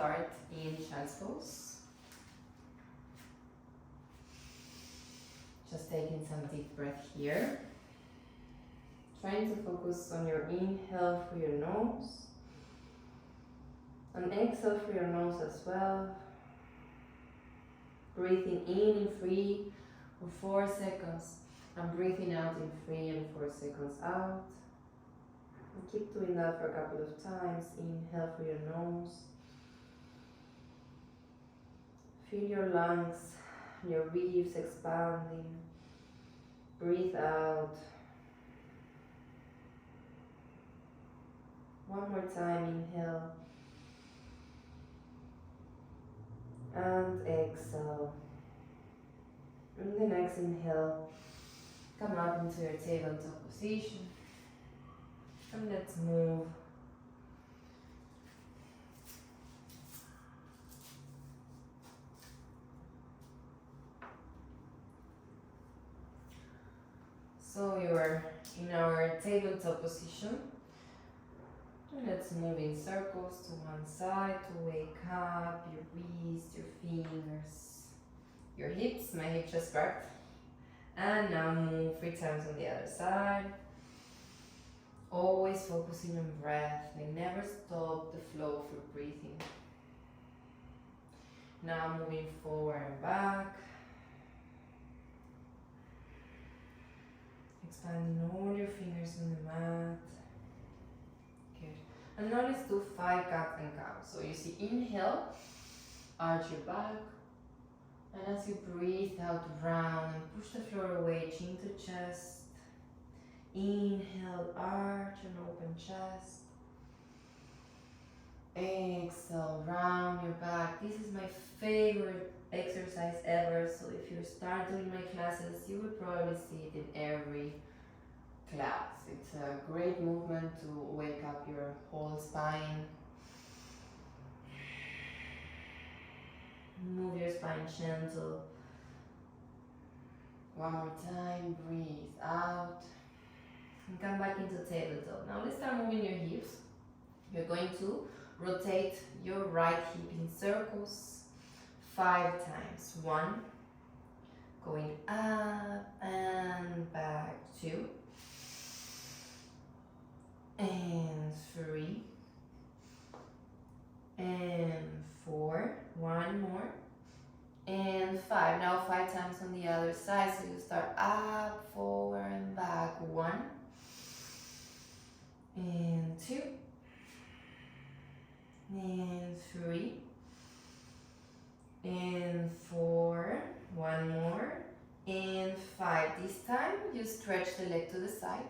start in child's pose. Just taking some deep breath here. Trying to focus on your inhale through your nose. And exhale through your nose as well. Breathing in 3 or 4 seconds. And breathing out in 3 and 4 seconds out. And keep doing that for a couple of times. Inhale through your nose. Feel your lungs, your ribs expanding. Breathe out. One more time, inhale. And exhale. And the next inhale, come up into your tabletop position. And let's move. So you're in our tabletop position. And let's move in circles to one side to wake up your wrists, your fingers, your hips. My hips just worked. And now move 3 times on the other side. Always focusing on breath. Like never stop the flow through breathing. Now moving forward and back. Expanding all your fingers on the mat. Good. And now let's do 5 cat and cow. So you see, inhale, arch your back. And as you breathe out, round and push the floor away, chin to chest. Inhale, arch and open chest. Exhale, round your back. This is my favorite exercise ever. So if you start doing my classes, you will probably see it in every class. It's a great movement to wake up your whole spine. Move your spine gentle. One more time, breathe out. And come back into tabletop. Now let's start moving your hips. You're going to rotate your right hip in circles 5 times. 1, going up and back. 2, and 3, and 4. 1 more, and 5. Now 5 times on the other side. So you start up, forward, and back. 1, and 2, and 3, and 4. 1 more, and 5. This time you stretch the leg to the side.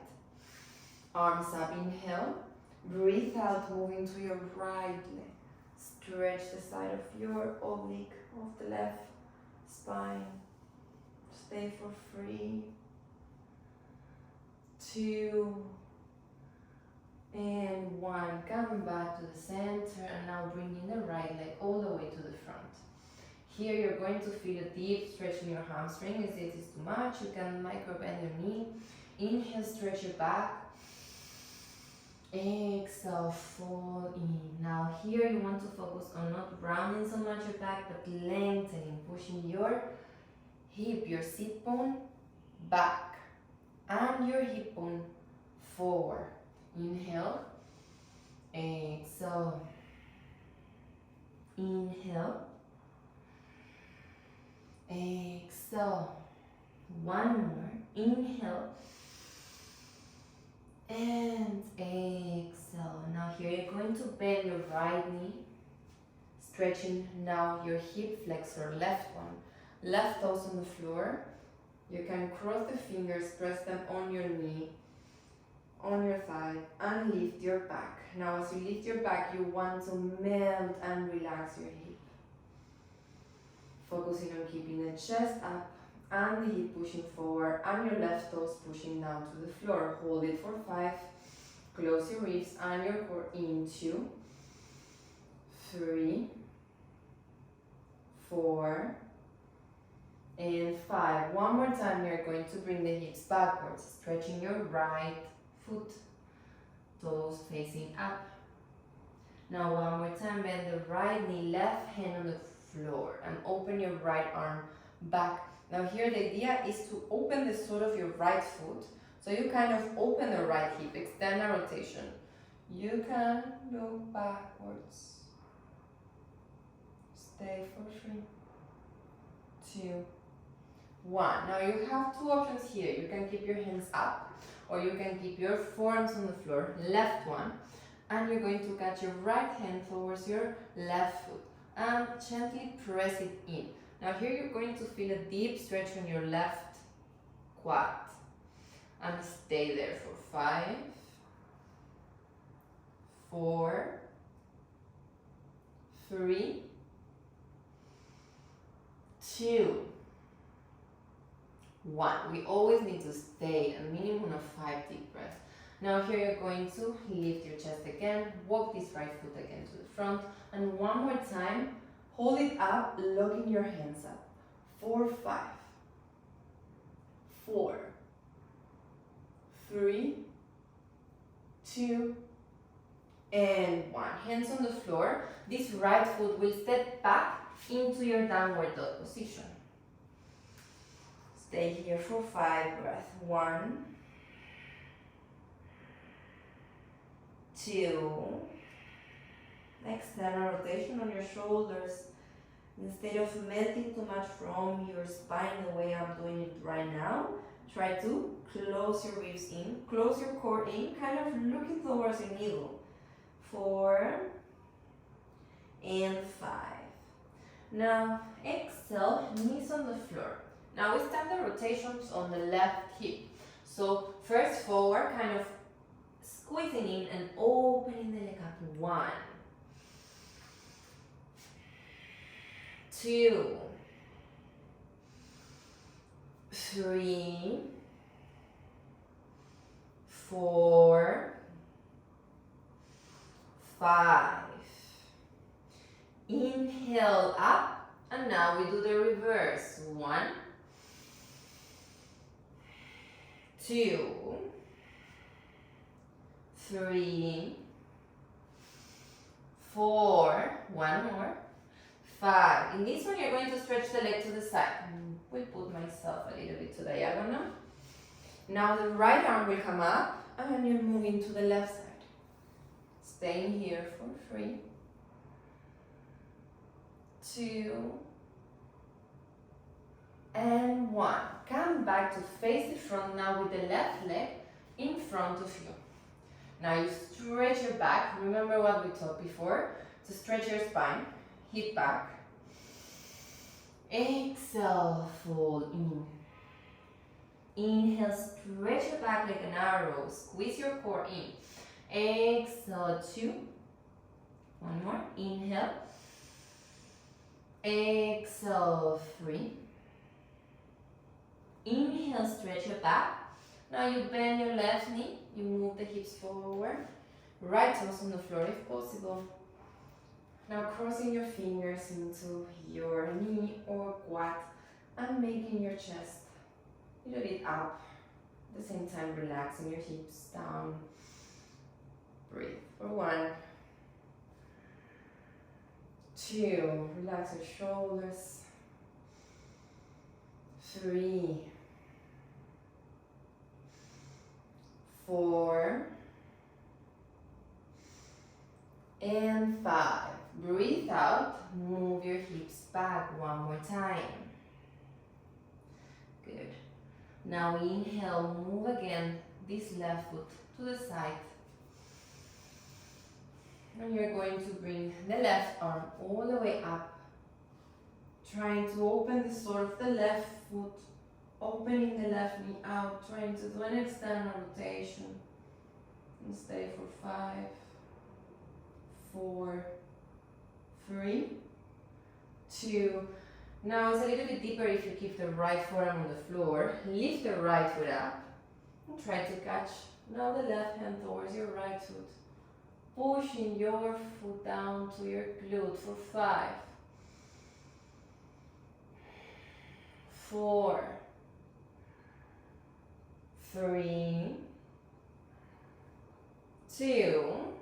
Arms up, inhale. Breathe out, moving to your right leg. Stretch the side of your oblique of the left spine. Stay for 3, 2, and 1. Come back to the center and now bringing the right leg all the way to the front. Here you're going to feel a deep stretch in your hamstring. If this is too much, you can micro bend your knee. Inhale, stretch your back. Exhale, fall in. Now here you want to focus on not rounding so much your back, but lengthening, pushing your hip, your sit bone back, and your hip bone forward. Inhale, exhale, inhale, exhale. 1 more, inhale, and exhale. Now here you're going to bend your right knee, stretching now your hip flexor, left one. Left toes on the floor. You can cross the fingers, press them on your knee, on your thigh, and lift your back. Now as you lift your back, you want to melt and relax your hip. Focusing on keeping the chest up and the hip pushing forward and your left toes pushing down to the floor. Hold it for 5. Close your ribs and your core in 2, 3, 4, and 5. One more time, you're going to bring the hips backwards, stretching your right foot, toes facing up. Now one more time, bend the right knee, left hand on the floor, and open your right arm back. Now here the idea is to open the sole of your right foot. So you kind of open the right hip, extend a rotation. You can look backwards. Stay for 3, 2, 1. Now you have two options here. You can keep your hands up, or you can keep your forearms on the floor, left one, and you're going to catch your right hand towards your left foot and gently press it in. Now here you're going to feel a deep stretch on your left quad, and stay there for 5, 4, 3, 2, 1. We always need to stay a minimum of 5 deep breaths. Now here you're going to lift your chest again, walk this right foot again to the front, and one more time, hold it up, locking your hands up. 4, 5, 4, 3, 2, and 1. Hands on the floor. This right foot will step back into your downward dog position. Stay here for 5 breaths. 1, 2. External rotation on your shoulders. Instead of melting too much from your spine the way I'm doing it right now, try to close your ribs in, close your core in, kind of looking towards your needle. 4 and 5. Now exhale, knees on the floor. Now we start the rotations on the left hip. So first forward, kind of squeezing in and opening the leg up. 1, 2, 3, 4, 5. Inhale up, and now we do the reverse. 1, 2, 3, 4. One more. 5. In this one, you're going to stretch the leg to the side. We'll put myself a little bit to diagonal. Now the right arm will come up, and you're moving to the left side. Staying here for 3, 2, and 1. Come back to face the front now with the left leg in front of you. Now you stretch your back. Remember what we talked before, to stretch your spine, hip back. Exhale, fold in. Inhale, stretch your back like an arrow. Squeeze your core in. Exhale, 2. One more. Inhale. Exhale, 3. Inhale, stretch your back. Now you bend your left knee. You move the hips forward. Right toes on the floor if possible. Now crossing your fingers into your knee or quad and making your chest a little bit up. At the same time, relaxing your hips down. Breathe for 1, 2. Relax your shoulders. 3, 4, and 5. Breathe out, move your hips back one more time. Good. Now inhale, move again this left foot to the side. And you're going to bring the left arm all the way up, trying to open the sole of the left foot, opening the left knee out, trying to do an external rotation. And stay for 5, 4, 3, 2. Now it's a little bit deeper if you keep the right forearm on the floor. Lift the right foot up and try to catch now the left hand towards your right foot. Pushing your foot down to your glute for 5, 4, 3, 2,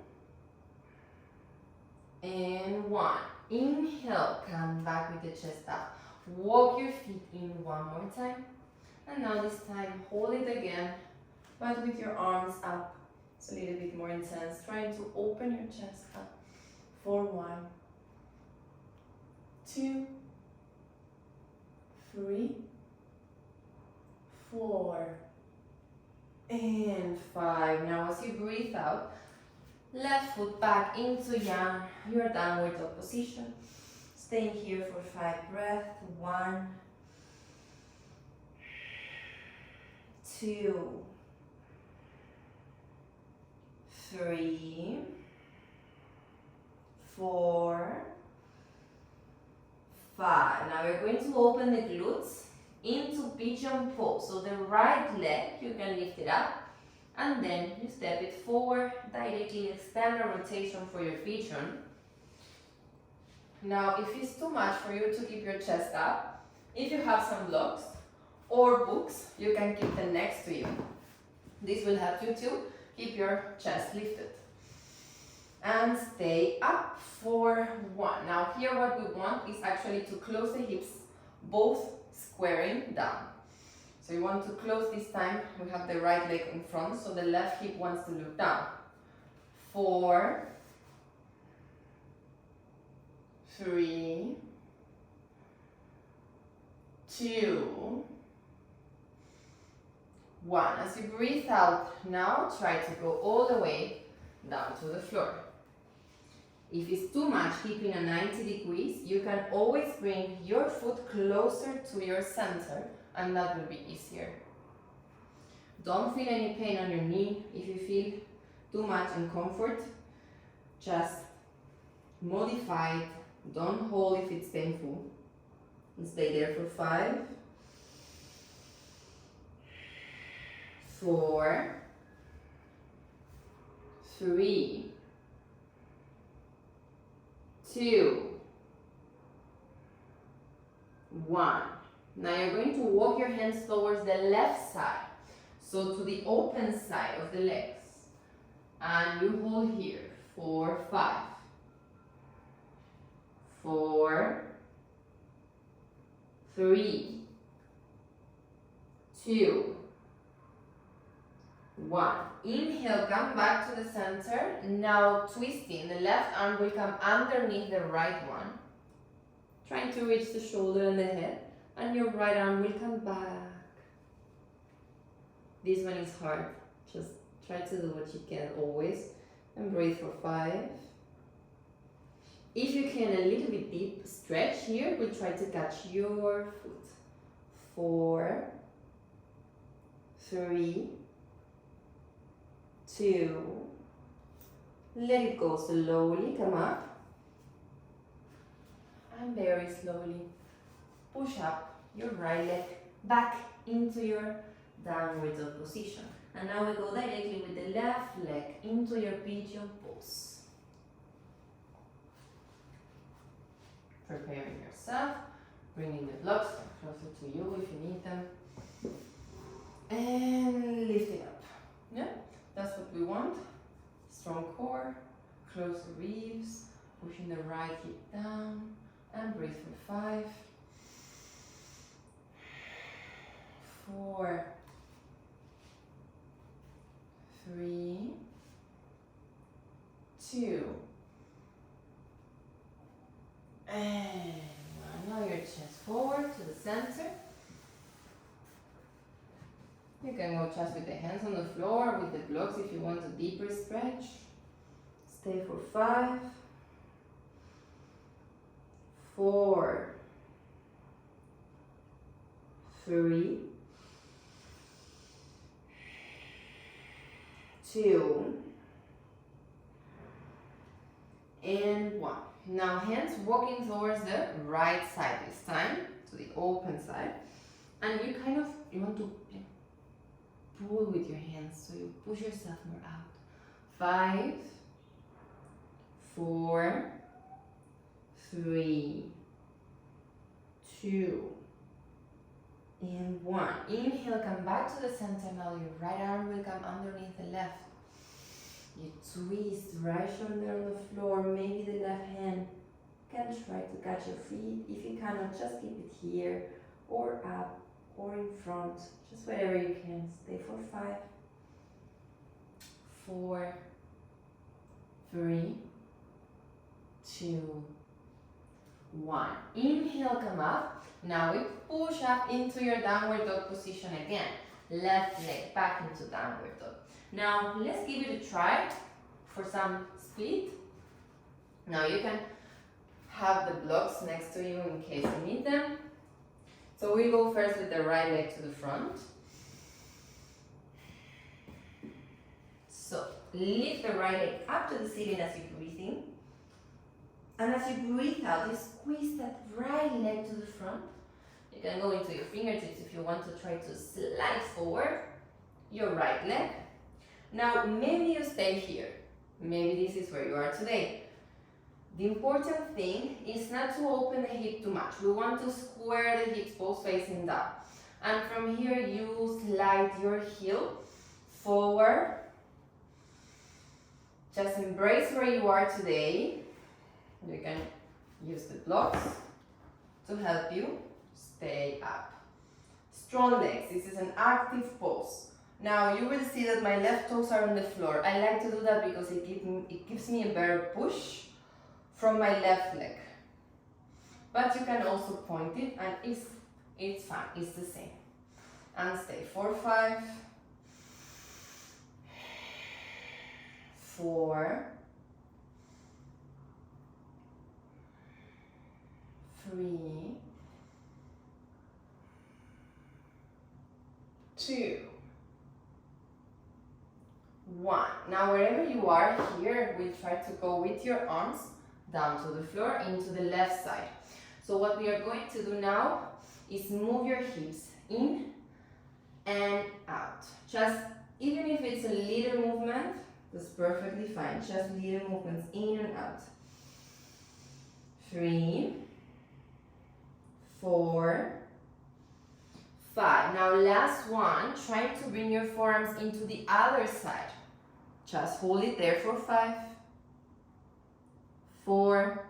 And 1. Inhale, come back with the chest up. Walk your feet in one more time. And now this time, hold it again, but with your arms up. It's a little bit more intense. Trying to open your chest up for 1, 2, 3, 4, and 5. Now as you breathe out, left foot back into your downward dog position. Staying here for 5 breaths. 1, 2, 3, 4, 5. Now we're going to open the glutes into pigeon pose. So the right leg, you can lift it up, and then you step it forward, directly extend a rotation for your pigeon. Now if it's too much for you to keep your chest up, if you have some blocks or books, you can keep them next to you. This will help you to keep your chest lifted. And stay up for 1. Now here what we want is actually to close the hips, both squaring down. So you want to close this time. We have the right leg in front, so the left hip wants to look down. 4, 3, 2, 1. As you breathe out, now try to go all the way down to the floor. If it's too much, keeping a 90 degrees, you can always bring your foot closer to your center, and that will be easier. Don't feel any pain on your knee. If you feel too much uncomfort, just modify it. Don't hold if it's painful. And stay there for 5, 4, 3, 2, 1. Now you're going to walk your hands towards the left side, so to the open side of the legs. And you hold here for 5, 4, 3, 2, 1. Inhale, come back to the center. Now twisting, the left arm will come underneath the right one. Trying to reach the shoulder and the head. And your right arm will come back. This one is hard. Just try to do what you can always. And breathe for 5. If you can, a little bit deep stretch here. We'll try to catch your foot. 4, 3, 2, let it go slowly, come up, and very slowly push up your right leg back into your downward dog position. And now we go directly with the left leg into your pigeon pose. Preparing yourself, bringing the blocks closer to you if you need them, and lift it up. Yeah? That's what we want. Strong core, close the ribs, pushing the right hip down, and breathe for 5, 4, 3, 2, and 1. Now your chest forward to the center. You can go just with the hands on the floor, with the blocks if you want a deeper stretch. Stay for 5, 4, 3, 2, and 1. Now hands walking towards the right side this time, to the open side. And you want to pull with your hands, so you push yourself more out. 5, 4, 3, 2, and 1. Inhale, come back to the center. Now your right arm will come underneath the left. You twist, right shoulder on the floor, maybe the left hand try to catch your feet. If you cannot, just keep it here or up or in front, just wherever you can. Stay for 5, 4, 3, 2, 1. Inhale, come up. Now we push up into your downward dog position again. Left leg back into downward dog. Now let's give it a try for some split. Now you can have the blocks next to you in case you need them. So we go first with the right leg to the front. So lift the right leg up to the ceiling as you breathe in. And as you breathe out, you squeeze that right leg to the front. You can go into your fingertips if you want to try to slide forward your right leg. Now maybe you stay here. Maybe this is where you are today. The important thing is not to open the hip too much. We want to square the hips both facing down. And from here you slide your heel forward. Just embrace where you are today. You can use the blocks to help you stay up. Strong legs. This is an active pose. Now you will see that my left toes are on the floor. I like to do that because it gives me a better push from my left leg. But you can also point it and it's fine. It's the same. And stay for 5, 4, 3, 2, 1. Now wherever you are here, we try to go with your arms down to the floor into the left side. So what we are going to do now is move your hips in and out. Just, even if it's a little movement, that's perfectly fine. Just little movements in and out. 3, 4, 5. Now last one, try to bring your forearms into the other side. Just hold it there for 5, 4,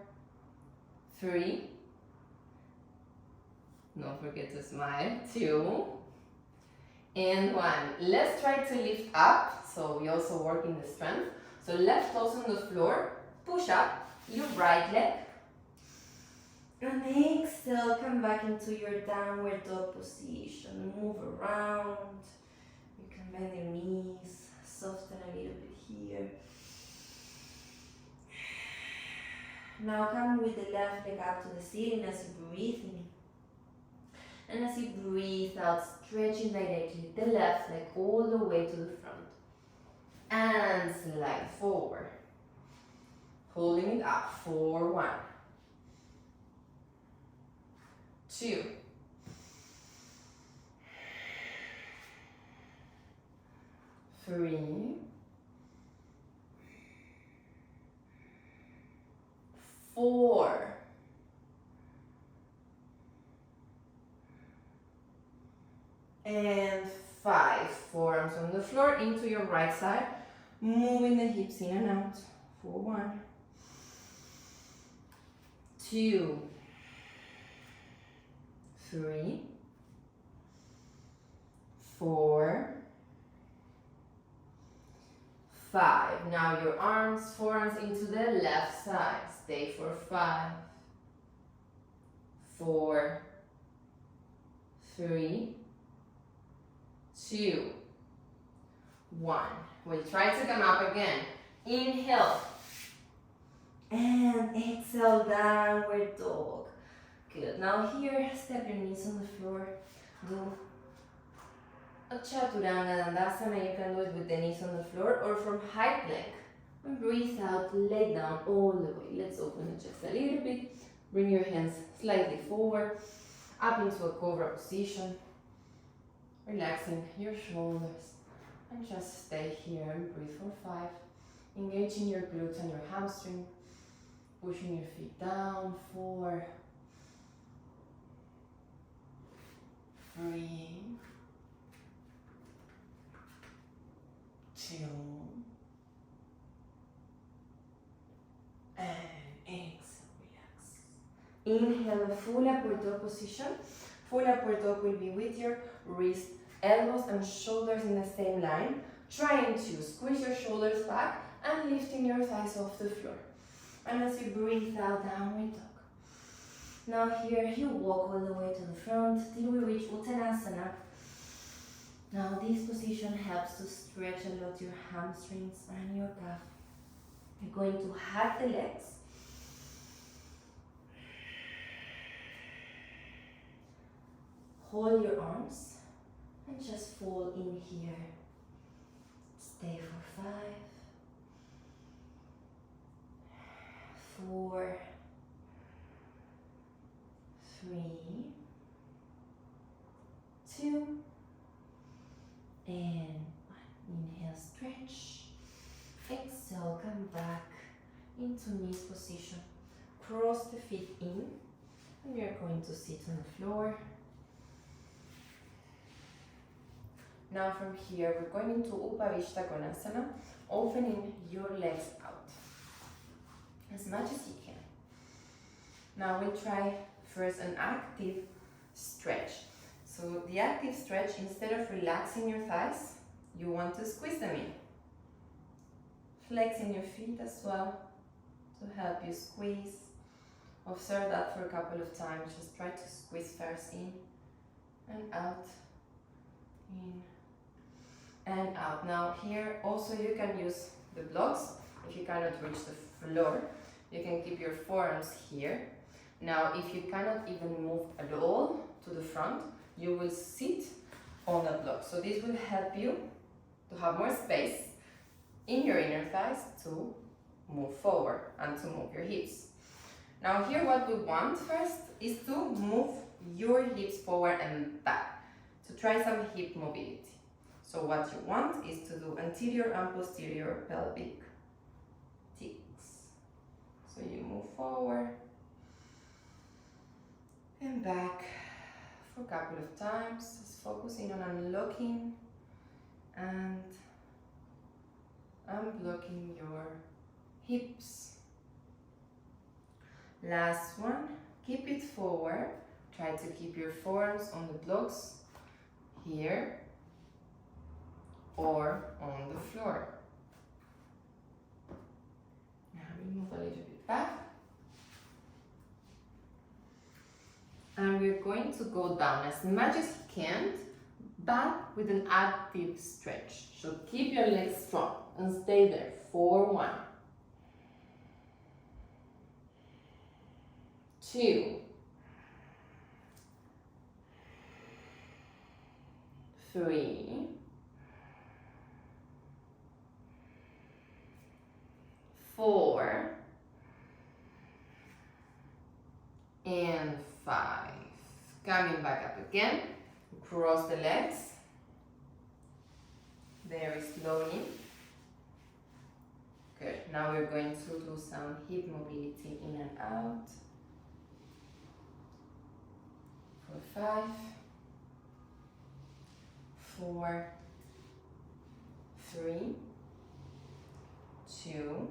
3. Don't forget to smile. 2 and 1. Let's try to lift up. So we also work in the strength. So left toes on the floor. Push up your right leg. And exhale, come back into your downward dog position. Move around. You can bend your knees. Soften a little bit here. Now come with the left leg up to the ceiling as you breathe in. And as you breathe out, stretching directly the left leg all the way to the front. And slide forward. Holding it up for 1, 2, 3, 4, and 5. Forearms on the floor into your right side. Moving the hips in and out for 1, 2, 3, 4, 5. Now your forearms into the left side. Stay for 5, 4, 3, 2, 1. We'll try to come up again. Inhale. And exhale, downward dog. Good. Now here, step your knees on the floor. Do a chaturanga dandasana. You can do it with the knees on the floor or from high plank. And breathe out, lay down all the way. Let's open the chest a little bit. Bring your hands slightly forward, up into a cobra position. Relaxing your shoulders. And just stay here and breathe for 5. Engaging your glutes and your hamstring. Pushing your feet down. 4, 3, 2, and exhale, relax. Inhale, full upward dog position. Full upward dog will be with your wrist, elbows and shoulders in the same line, trying to squeeze your shoulders back and lifting your thighs off the floor. And as you breathe out, downward dog. Now here you walk all the way to the front till we reach Uttanasana. Now this position helps to stretch a lot your hamstrings and your calf. You're going to hug the legs. Hold your arms and just fall in here. Stay for 5, 4, 3, 2, and 1. Inhale, stretch. Exhale, come back into knees position. Cross the feet in, and we are going to sit on the floor. Now from here, we're going into Upavishta Konasana, opening your legs out as much as you can. Now we'll try first an active stretch. So the active stretch, instead of relaxing your thighs, you want to squeeze them in. Flexing your feet as well to help you squeeze. Observe that for a couple of times. Just try to squeeze first in and out, in and out. Now here also you can use the blocks. If you cannot reach the floor, you can keep your forearms here. Now if you cannot even move at all to the front, you will sit on the block. So this will help you to have more space in your inner thighs to move forward and to move your hips. Now here what we want first is to move your hips forward and back, to try some hip mobility. So what you want is to do anterior and posterior pelvic ticks. So you move forward and back for a couple of times, just focusing on unlocking and unblocking your hips. Last one, keep it forward. Try to keep your forearms on the blocks here or on the floor. Now we move a little bit back. And we're going to go down as much as you can, but with an active stretch. So keep your legs strong and stay there for 1, 2, 3, 4, and 5. Coming back up again. Cross the legs. Very slowly. Good. Now we're going to do some hip mobility in and out. For 5, 4, 3, 2,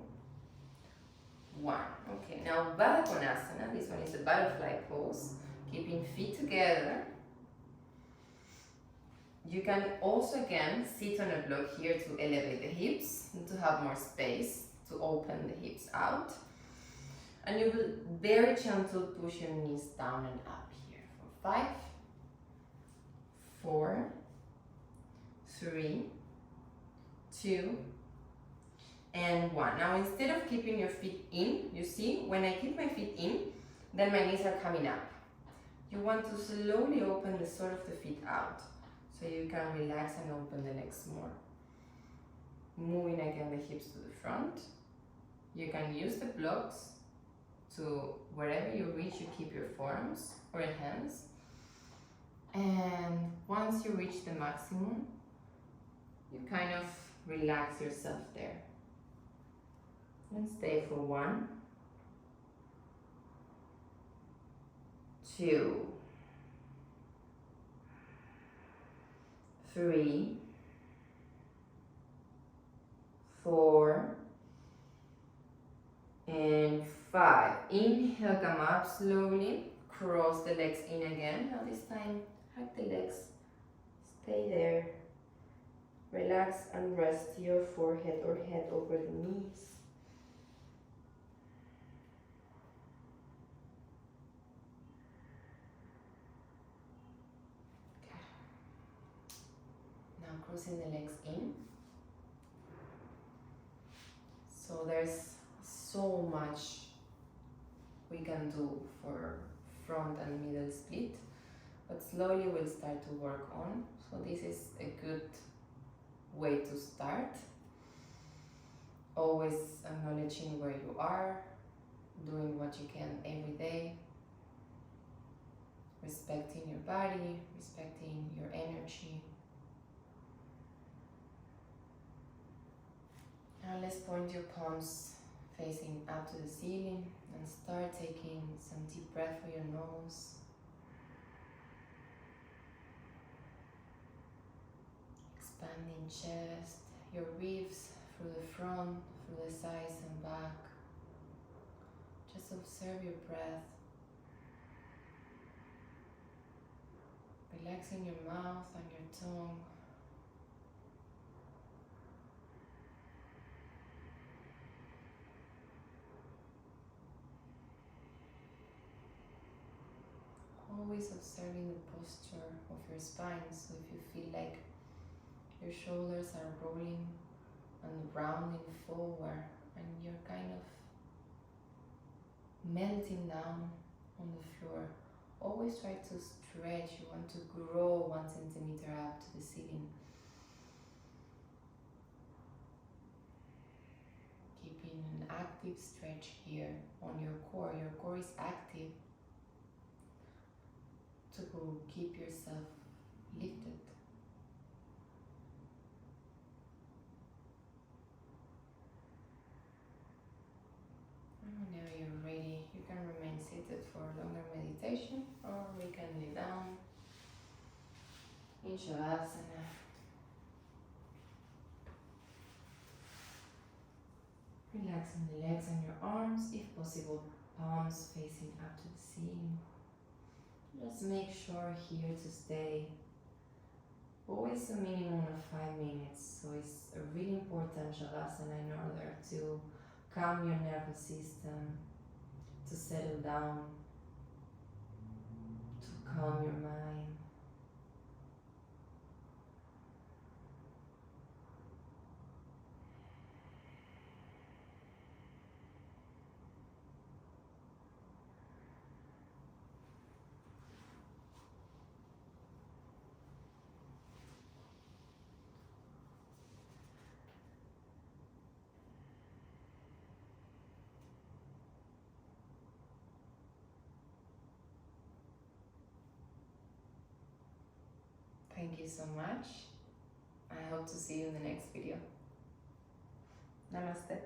1. Okay, now Baddha Konasana. This one is a butterfly pose. Keeping feet together. You can also again sit on a block here to elevate the hips and to have more space to open the hips out. And you will very gentle push your knees down and up here for 5, 4, 3, 2, and 1. Now instead of keeping your feet in, you see, when I keep my feet in, then my knees are coming up. You want to slowly open the sole of the feet out, so you can relax and open the legs more. Moving again the hips to the front. You can use the blocks to wherever you reach, you keep your forearms or your hands. And once you reach the maximum, you kind of relax yourself there. And stay for 1, 2, 3, 4, and 5. Inhale, come up slowly. Cross the legs in again. Now this time, hug the legs. Stay there. Relax and rest your forehead or head over the knees. Now crossing the legs in. So there's so much we can do for front and middle split, but slowly we'll start to work on. So this is a good way to start. Always acknowledging where you are, doing what you can every day, respecting your body, respecting your energy. Now let's point your palms facing up to the ceiling and start taking some deep breath through your nose. Expanding chest, your ribs through the front, through the sides and back. Just observe your breath. Relaxing your mouth and your tongue. Always observing the posture of your spine, so if you feel like your shoulders are rolling and rounding forward and you're kind of melting down on the floor, always try to stretch. You want to grow 1 centimeter up to the ceiling. Keeping an active stretch here on your core. Your core is active to keep yourself lifted. And whenever you're ready, you can remain seated for a longer meditation, or we can lay down in Shavasana. Relaxing the legs and your arms, if possible, palms facing up to the ceiling. Just make sure here to stay always a minimum of 5 minutes. So it's a really important Shavasana in order to calm your nervous system, to settle down, to calm your mind. Thank you so much. I hope to see you in the next video. Namaste.